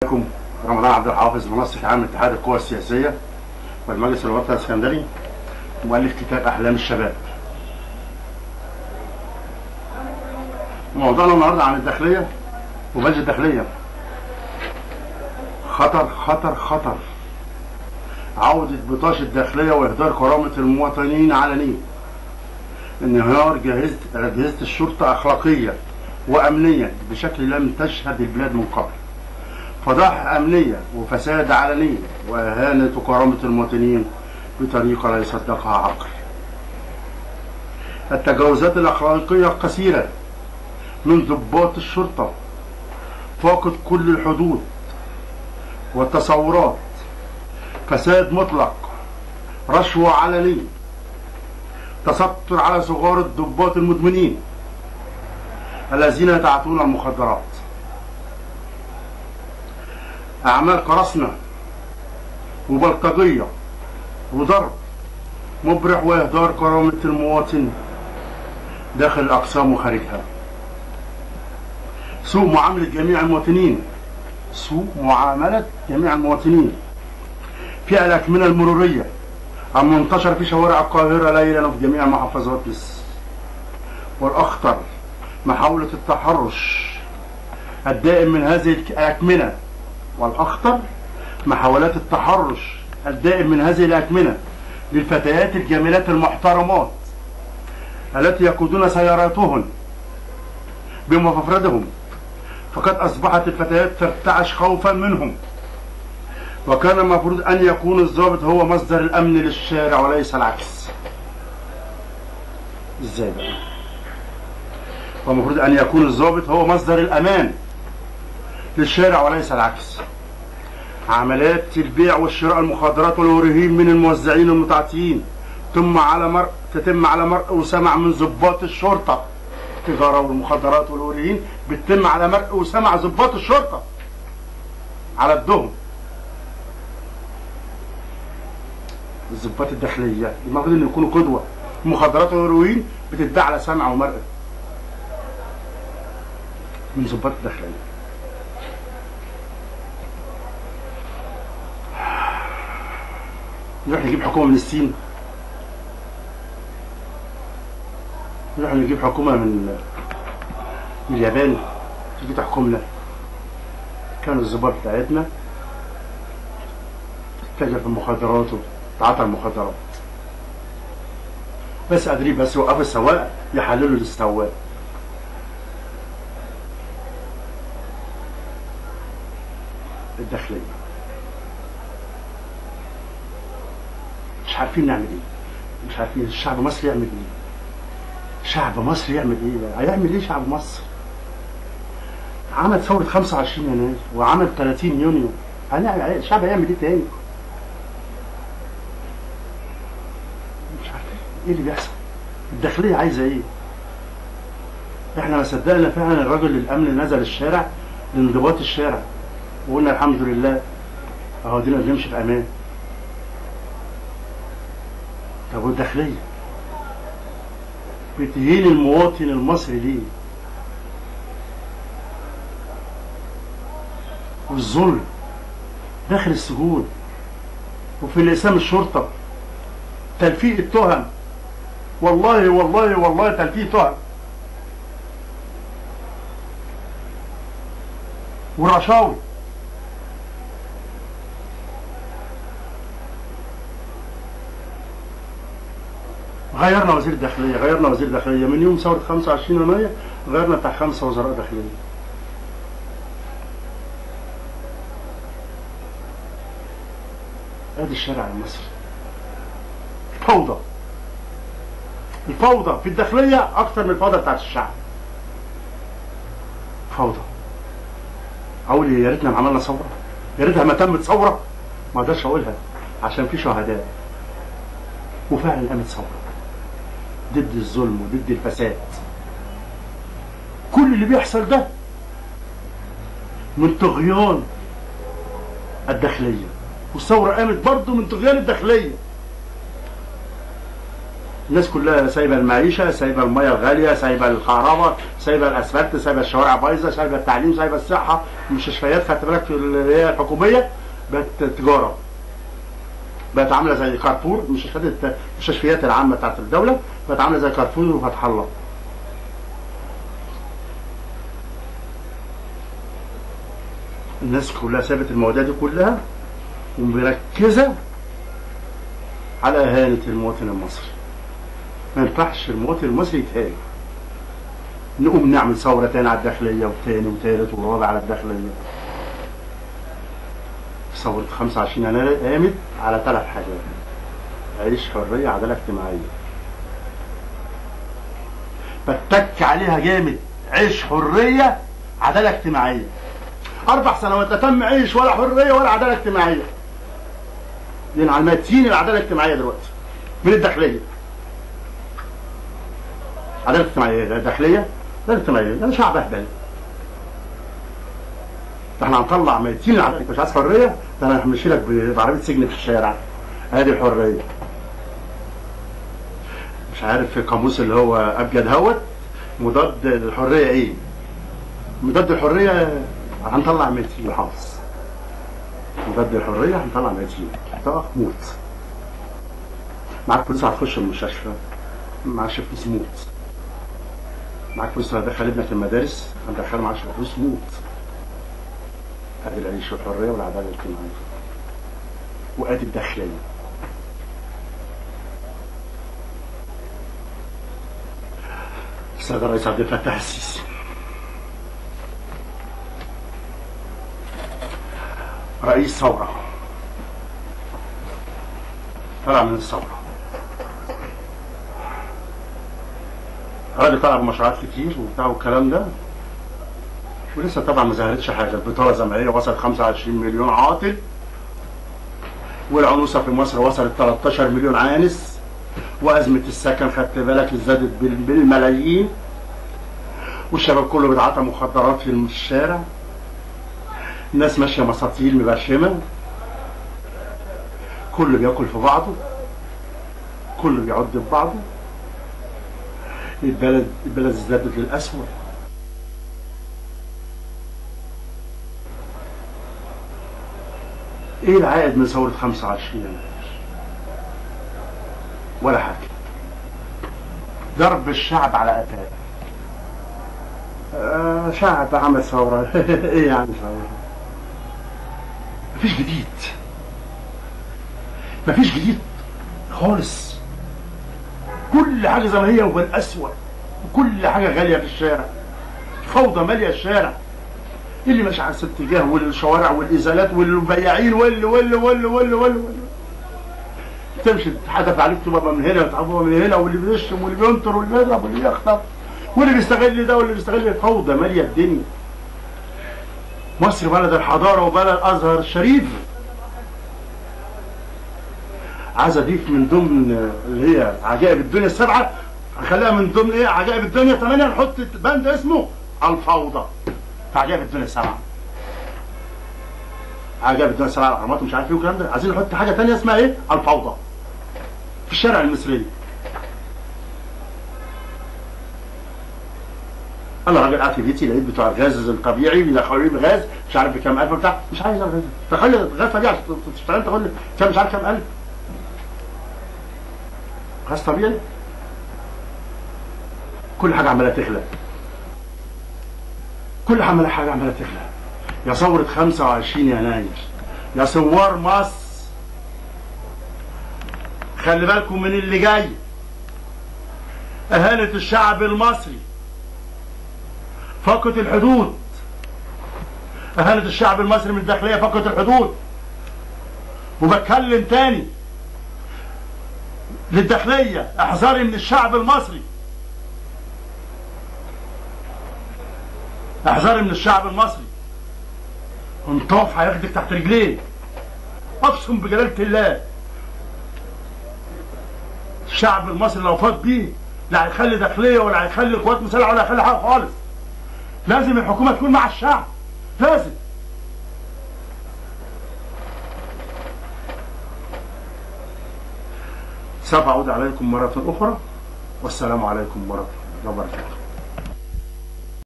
عليكم. رمضان عبد الحافظ، منسق عام اتحاد القوى السياسية والمجلس الوطني الاسكندري، مؤلف كتاب أحلام الشباب. موضوعنا النهارده عن الداخلية وبلد الداخلية. خطر خطر خطر، عودة بطاش الداخلية وإهدار كرامة المواطنين علنيا، انهيار أجهزة الشرطة أخلاقيا وأمنيا بشكل لم تشهد البلاد من قبل، فضائح أمنية وفساد علني وإهانة كرامة المواطنين بطريقة لا يصدقها عقل. التجاوزات الأخلاقية القسيرة من ضباط الشرطة فاقت كل الحدود والتصورات، فساد مطلق، رشوة علنية، تستر على صغار الضباط المدمنين الذين يتعاطون المخدرات، أعمال قراصنة وبلطجية وضرب مبرح وإهدار كرامة المواطن داخل الأقسام وخارجها، سوء معاملة جميع المواطنين، في الأكمنة المرورية المنتشرة في شوارع القاهرة ليلا وفي جميع محافظات مصر. والأخطر محاولة التحرش الدائم من هذه الأكمنة، للفتيات الجميلات المحترمات التي يقودون سياراتهن بمفردهم، فقد أصبحت الفتيات ترتعش خوفا منهم، وكان المفروض أن يكون الضابط هو مصدر الأمن للشارع وليس العكس. إزاي بقى؟ والمفروض أن يكون الضابط هو مصدر الأمان للشارع وليس العكس. عمليات البيع والشراء المخدرات والورهين من الموزعين المتعاطيين تتم على مرء وسمع من ضباط الشرطة. التجارة والمخدرات والورهين بتتم على مرء وسمع ضباط الشرطة على الدهم. الضباط الداخلية المفروض ان يكونوا قدوة. المخدرات والهيروين بتتباع على سمع ومرء من ضباط الداخلية. نروح نجيب حكومة من الصين، نروح نجيب حكومة من اليابان تيجي تحكمنا. كانوا الضباط بتاعتنا تتاجر في المخدرات وتعاطى المخدرات، بس قادرين بس يوقفوا السواق يحللوا للسواق. الداخلية مش عارفين نعمل ايه، مش عارفين الشعب المصري يعمل ايه. هيعمل ايه شعب مصر؟ عمل ثورة 25 يناير وعمل 30 يونيو، الشعب هيعمل ايه تاني؟ مش عارفين ايه اللي بيحصل. الداخلية عايزة ايه؟ احنا ما صدقنا فعلا الراجل الامن نزل الشارع لانضباط الشارع وقلنا الحمد لله اهو دينا بنمشي في امان. طب والداخلية بتهين المواطن المصري ليه؟ والظلم داخل السجون وفي الاقسام الشرطة، تلفيق التهم، والله تلفيق تهم، والرشاوي. غيرنا وزير الداخلية من يوم ثورة 25 يناير، غيرنا بتاع 5 وزراء داخلية. ادي الشارع المصري. الفوضى في الداخلية اكتر من الفوضى بتاعت الشعب. فوضى. اقول يا ريتنا ما عملنا ثورة، يا ريتها ما تمت ثورة، ما اقدرش اقولها عشان في شهداء، وفعلا قامت ثورة ضد الظلم وضد الفساد. كل اللي بيحصل ده من طغيان الداخلية، والثورة قامت برضه من طغيان الداخلية. الناس كلها سايبه المعيشه، سايبه الميه الغاليه، سايبه الكهرباء، سايبه الاسفلت، سايبه الشوارع بايظه، سايبه التعليم، سايبه الصحه، المستشفيات خدت بالك في اللي هي الحكوميه بقت تجاره، بقت عامله زي كارفور. المستشفيات العامه بتاعت الدوله بقت عامله زي كارفور وفتح الله. الناس كلها سابت المواضيع دي كلها ومركزه على اهانه المواطن المصري. ما ينفعش المواطن المصري يتهان. نقوم نعمل ثوره تاني على الداخليه وتاني وتالت ورابع على الداخليه. ثوره 25 يناير قامت على 3 حاجات: عيش، حريه، عداله اجتماعيه. بتك عليها جامد: عيش، حريه، عداله اجتماعيه. 4 سنوات لا تم عيش ولا حريه ولا عداله اجتماعيه. لان على الميتين العداله الاجتماعيه دلوقتي من الداخليه. عداله اجتماعيه، لا داخليه لا اجتماعيه. انا شعب اهبل. احنا هنطلع ميتين العداله. انت مش عايز حريه؟ ده انا همشي لك بعربيه سجن في الشارع. ادي الحريه. مش عارف في القاموس اللي هو ابجد هوت مضاد للحريه ايه؟ مضاد الحريه هنطلع ميتين حافظ. مضاد الحريه هنطلع ميتين. تقف موت. معاك فلوس هتخش المستشفى، معكش فلوس موت. معاك فلوس هتدخل ابنك المدارس، هندخله معكش فلوس موت. ادي العيش والحريه والعداله الاجتماعيه. وادي الداخليه. السيد الرئيس عبد الفتاح السيسي رئيس ثوره، طلع من الثوره. الراجل طلع بمشروعات كتير وبتاع والكلام ده، ولسه طبعا ما ظهرتش حاجه. البطاله الجمعيه وصلت 25 مليون عاطل، والعنوسه في مصر وصلت 13 مليون عانس، وازمه السكن خدت بالك زادت بالملايين، والشباب كله بيتعاطى مخدرات في الشارع، الناس ماشيه مساطيل مبرشمه، كله بياكل في بعضه، كله بيعض في بعضه. البلد ازدادت للأسوأ. ايه العائد من ثورة 25 يناير؟ ولا حاجة. ضرب الشعب على قفاه. شعب عمل ثورة. ايه يعني ثورة؟ مفيش جديد. مفيش جديد خالص. كل حاجة زي ما هي وبالأسوأ. وكل حاجة غالية في الشارع. فوضى مالية الشارع. اللي ماشي على اتجاه والشوارع والازالات والبياعين واللي تمشي تحدف عليك تبقى من هنا وتعبوها من هنا، واللي بيشتم واللي بينطر واللي بيضرب واللي بيخطف واللي بيستغل ده واللي بيستغل الفوضى ماليه الدنيا. مصر بلد الحضاره وبلد الازهر الشريف. عايز اضيف من ضمن اللي هي عجائب الدنيا السبعه، هخليها من ضمن ايه عجائب الدنيا 8، نحط بند اسمه الفوضى. في عجائب الدنيا السبعه. عجائب الدنيا السبعه، الاهرامات ومش عارف ايه والكلام ده، عايزين نحط حاجه ثانيه اسمها ايه؟ الفوضى. في الشارع المصري. انا راجل قاعد في بيتي لقيت بتوع الغاز الطبيعي بيدخلوا لي غاز مش عارف بكام الف بتاع، مش عايز الغاز. تخيل الغاز طبيعي عشان تشتغل تاخد لي مش عارف كام الف. غاز طبيعي. كل حاجه عماله تغلى. كل حاجه عماله تغلى. يا ثورة 25 يناير، يا ثوار مصر، خلي بالكم من اللي جاي. اهانة الشعب المصري فقط الحدود. اهانة الشعب المصري من الداخلية فقط الحدود. وبتكلم تاني للداخلية، احذري من الشعب المصري. احذري من الشعب المصري. انطاف هياخدك تحت رجليه. اقسم بجلالة الله الشعب المصري لو فاض بيه لا هيخلي داخليه ولا هيخلي قوات مسلحه ولا هيخلي حاجه خالص. لازم الحكومه تكون مع الشعب. لازم. سوف أعود عليكم مرة أخرى، والسلام عليكم ورحمة الله وبركاته.